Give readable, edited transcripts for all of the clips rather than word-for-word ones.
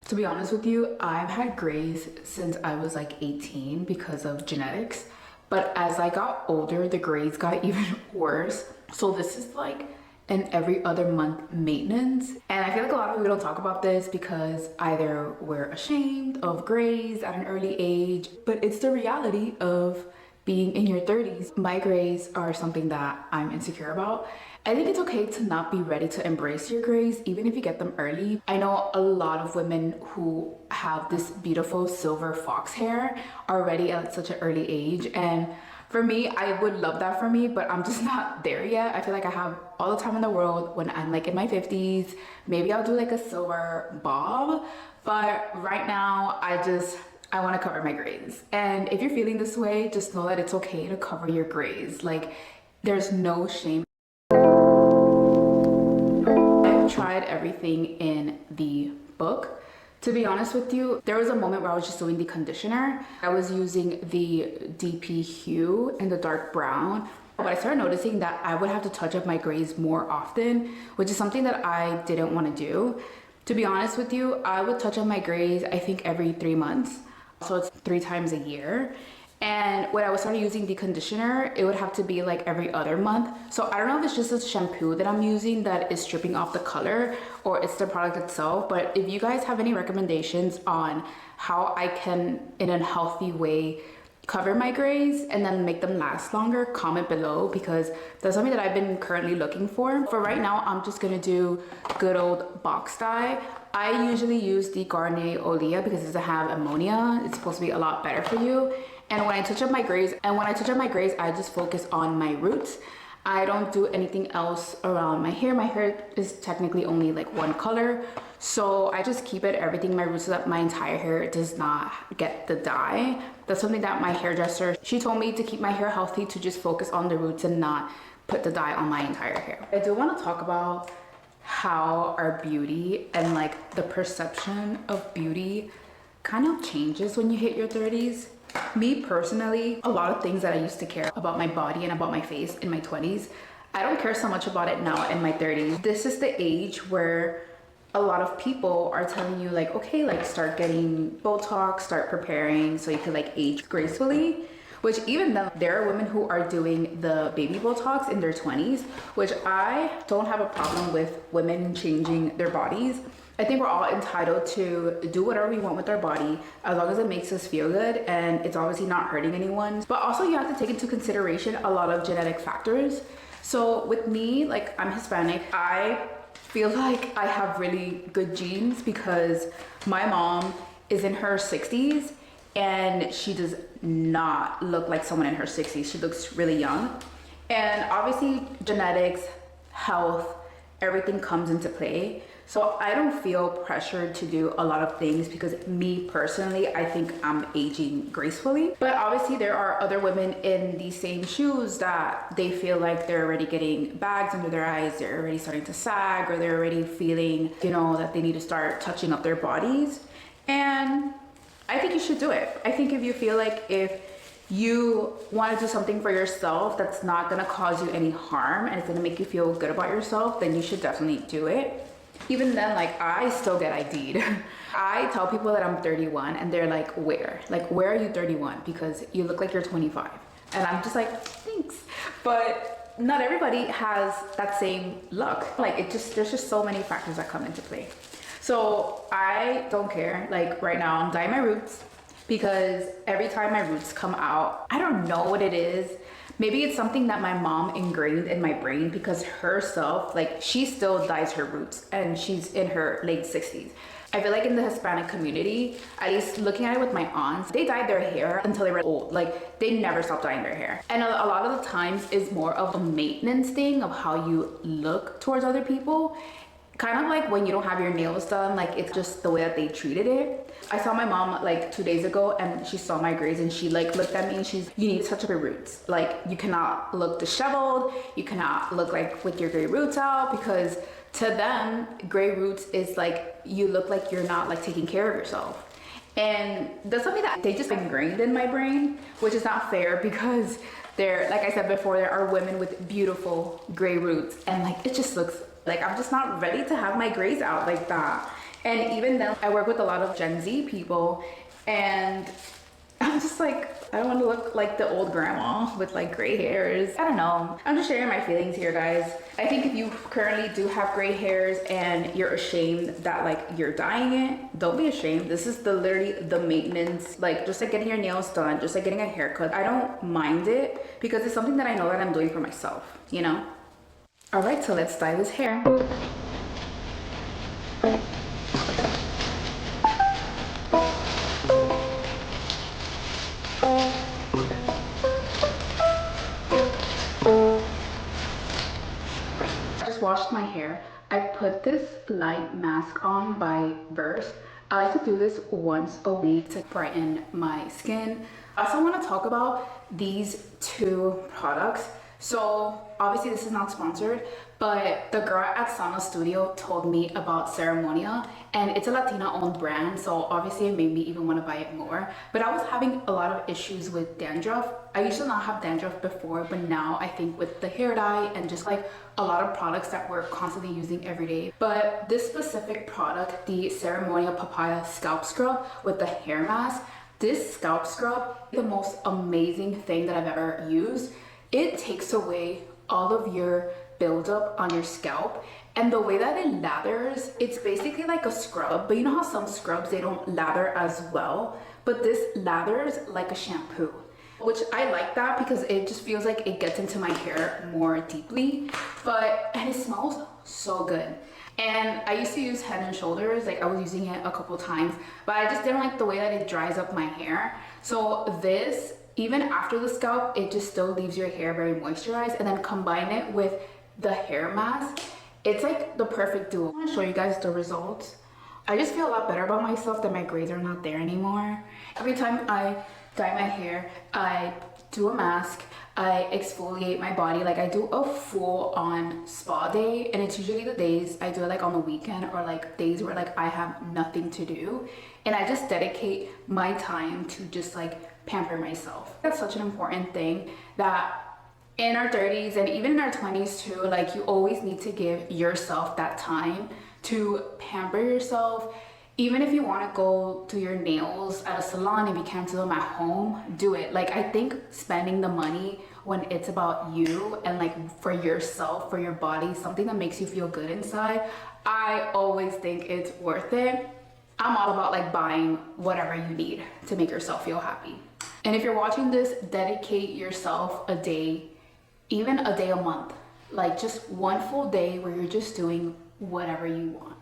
To be honest with you, I've had grays since I was like 18 because of genetics. But as I got older, the grays got even worse. So this is like an every other month maintenance. And I feel like a lot of people don't talk about this because either we're ashamed of grays at an early age, but it's the reality of being in your 30s. My grays are something that I'm insecure about. I think it's okay to not be ready to embrace your grays, even if you get them early. I know a lot of women who have this beautiful silver fox hair already at such an early age. And for me, I would love that for me, but I'm just not there yet. I feel like I have all the time in the world. When I'm like in my 50s, maybe I'll do like a silver bob. But right now, I want to cover my grays. And if you're feeling this way, just know that it's okay to cover your grays. Like, there's no shame. I've tried everything in the book. To be honest with you, there was a moment where I was just doing the conditioner. I was using the DP Hue and the dark brown, but I started noticing that I would have to touch up my grays more often, which is something that I didn't want to do. To be honest with you, I would touch up my grays, I think every 3 months. So it's 3 times a year. And when I was started using the conditioner, it would have to be like every other month. So I don't know if it's just the shampoo that I'm using that is stripping off the color or it's the product itself. But if you guys have any recommendations on how I can, in a healthy way, cover my grays and then make them last longer, comment below, because that's something that I've been currently looking for. For right now, I'm just gonna do good old box dye. I usually use the Garnier Olia because it doesn't have ammonia. It's supposed to be a lot better for you. And when I touch up my grays, I just focus on my roots. I don't do anything else around my hair. My hair is technically only like one color. So I just keep it everything my roots so that my entire hair does not get the dye. That's something that my hairdresser, she told me to keep my hair healthy, to just focus on the roots and not put the dye on my entire hair. I do want to talk about how our beauty and like the perception of beauty kind of changes when you hit your 30s. Me personally, a lot of things that I used to care about my body and about my face in my 20s, I don't care so much about it now in my 30s. This is the age where a lot of people are telling you like, okay, like start getting Botox, start preparing so you can like age gracefully. Which even then, there are women who are doing the baby Botox in their 20s, which I don't have a problem with women changing their bodies. I think we're all entitled to do whatever we want with our body as long as it makes us feel good and it's obviously not hurting anyone. But also you have to take into consideration a lot of genetic factors. So with me, like I'm Hispanic, I feel like I have really good genes because my mom is in her 60s and she does not look like someone in her 60s. She looks really young. And obviously genetics, health, everything comes into play. So I don't feel pressured to do a lot of things because me personally, I think I'm aging gracefully. But obviously there are other women in the same shoes that they feel like they're already getting bags under their eyes, they're already starting to sag, or they're already feeling, you know, that they need to start touching up their bodies. And I think you should do it. I think if you feel like if you want to do something for yourself that's not gonna cause you any harm and it's gonna make you feel good about yourself, then you should definitely do it. Even then, like I still get ID'd. I tell people that I'm 31 and they're like, where? Like, where are you 31? Because you look like you're 25. And I'm just like, thanks. But not everybody has that same look. Like there's just so many factors that come into play. So I don't care. Like right now I'm dyeing my roots because every time my roots come out, I don't know what it is. Maybe it's something that my mom ingrained in my brain because herself, like she still dyes her roots and she's in her late 60s. I feel like in the Hispanic community, at least looking at it with my aunts, they dyed their hair until they were old. Like they never stopped dyeing their hair. And a lot of the times is more of a maintenance thing of how you look towards other people. Kind of like when you don't have your nails done, like it's just the way that they treated it. I saw my mom like 2 days ago and she saw my grays and she like looked at me and you need to touch up your roots. Like you cannot look disheveled, you cannot look like with your gray roots out, because to them, gray roots is like, you look like you're not like taking care of yourself. And that's something that they just ingrained in my brain, which is not fair because there, like I said before, there are women with beautiful gray roots and like it just looks like I'm just not ready to have my grays out like that. And even then, I work with a lot of Gen Z people, and I'm just like, I don't want to look like the old grandma with like gray hairs. I don't know. I'm just sharing my feelings here, guys. I think if you currently do have gray hairs and you're ashamed that like you're dyeing it, don't be ashamed. This is literally the maintenance, like just like getting your nails done, just like getting a haircut. I don't mind it because it's something that I know that I'm doing for myself, you know? All right, so let's dye this hair. Washed my hair. I put this light mask on by Verse. I like to do this once a week to brighten my skin. I also want to talk about these two products. So obviously this is not sponsored, but the girl at Sana Studio told me about Ceremonia, and it's a Latina owned brand, so obviously it made me even want to buy it more. But I was having a lot of issues with dandruff. I used to not have dandruff before, but now I think with the hair dye and just like a lot of products that we're constantly using every day. But this specific product, the Ceremonia Papaya Scalp Scrub with the hair mask, this scalp scrub is the most amazing thing that I've ever used. It takes away all of your buildup on your scalp, and the way that it lathers, it's basically like a scrub, but you know how some scrubs, they don't lather as well, but this lathers like a shampoo, which I like that because it just feels like it gets into my hair more deeply, and it smells so good. And I used to use Head and Shoulders, like I was using it a couple times, but I just didn't like the way that it dries up my hair. So this, even after the scalp, it just still leaves your hair very moisturized, and then combine it with the hair mask. It's like the perfect duo. I want to show you guys the results. I just feel a lot better about myself that my grays are not there anymore. Every time I dye my hair, I do a mask, I exfoliate my body, like I do a full on spa day, and it's usually the days I do it like on the weekend or like days where like I have nothing to do, and I just dedicate my time to just like pamper myself. That's such an important thing that in our 30s and even in our 20s too, like you always need to give yourself that time to pamper yourself. Even if you want to go do your nails at a salon, if you can't do them at home, do it. Like I think spending the money when it's about you and like for yourself, for your body, something that makes you feel good inside, I always think it's worth it. I'm all about like buying whatever you need to make yourself feel happy. And if you're watching this, dedicate yourself a day, even a day a month, like just one full day where you're just doing whatever you want.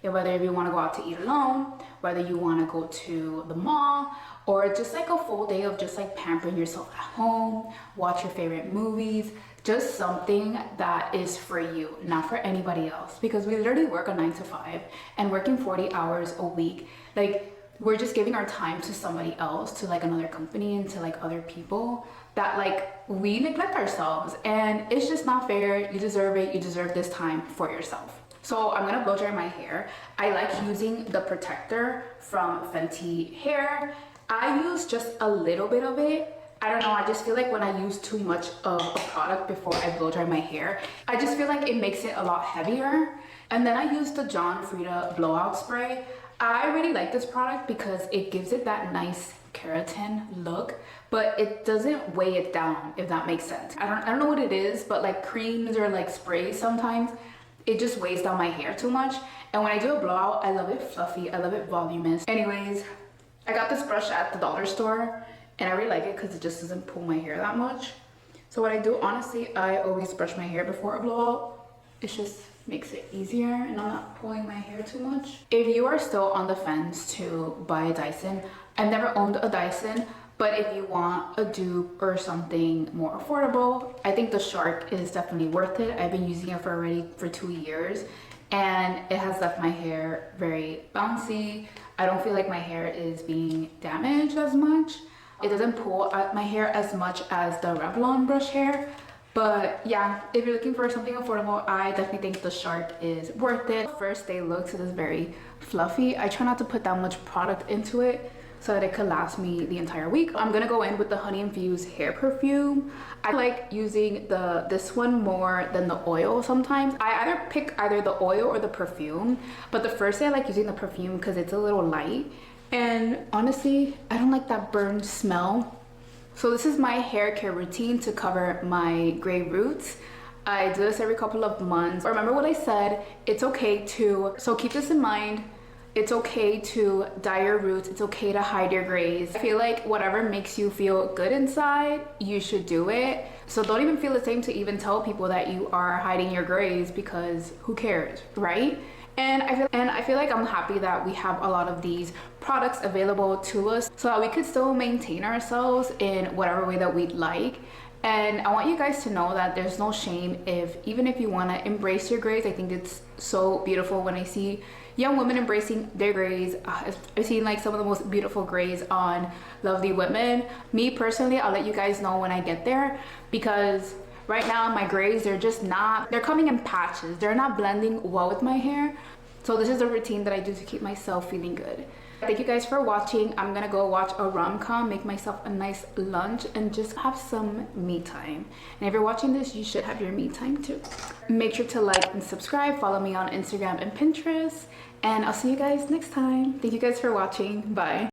And whether if you want to go out to eat alone, whether you want to go to the mall, or just like a full day of just like pampering yourself at home, watch your favorite movies, just something that is for you, not for anybody else. Because we literally work a 9 to 5 and working 40 hours a week, like we're just giving our time to somebody else, to like another company and to like other people, that like we neglect ourselves, and it's just not fair. You deserve it. You deserve this time for yourself. So I'm gonna blow dry my hair. I like using the protector from Fenty Hair. I use just a little bit of it. I don't know, I just feel like when I use too much of a product before I blow dry my hair, I just feel like it makes it a lot heavier. And then I use the John Frieda Blowout Spray. I really like this product because it gives it that nice keratin look, but it doesn't weigh it down, if that makes sense. I don't know what it is, but like creams or like sprays sometimes, it just weighs down my hair too much. And when I do a blowout, I love it fluffy, I love it voluminous. Anyways, I got this brush at the dollar store and I really like it because it just doesn't pull my hair that much. So what I do, honestly, I always brush my hair before a blowout. It just makes it easier and I'm not pulling my hair too much. If you are still on the fence to buy a Dyson, I've never owned a Dyson, but if you want a dupe or something more affordable, I think the Shark is definitely worth it. I've been using it for 2 years and it has left my hair very bouncy. I don't feel like my hair is being damaged as much. It doesn't pull out my hair as much as the Revlon brush hair. But yeah, if you're looking for something affordable, I definitely think the Shark is worth it. First day looks, it is very fluffy. I try not to put that much product into it so that it could last me the entire week. I'm gonna go in with the honey infused hair perfume. I like using this one more than the oil sometimes. I either pick the oil or the perfume, but the first day I like using the perfume because it's a little light. And honestly, I don't like that burn smell. So this is my hair care routine to cover my gray roots. I do this every couple of months. Remember what I said, it's okay to, so keep this in mind, it's okay to dye your roots, it's okay to hide your grays. I feel like whatever makes you feel good inside, you should do it. So don't even feel ashamed to even tell people that you are hiding your grays, because who cares, right? And I feel like I'm happy that we have a lot of these products available to us so that we could still maintain ourselves in whatever way that we'd like. And I want you guys to know that there's no shame even if you want to embrace your grays. I think it's so beautiful when I see young women embracing their grays. I've seen like some of the most beautiful grays on lovely women. Me personally, I'll let you guys know when I get there, because right now my grays, they're coming in patches. They're not blending well with my hair. So this is a routine that I do to keep myself feeling good. Thank you guys for watching. I'm gonna go watch a rom-com, make myself a nice lunch, and just have some me time. And if you're watching this, you should have your me time too. Make sure to like and subscribe. Follow me on Instagram and Pinterest. And I'll see you guys next time. Thank you guys for watching. Bye.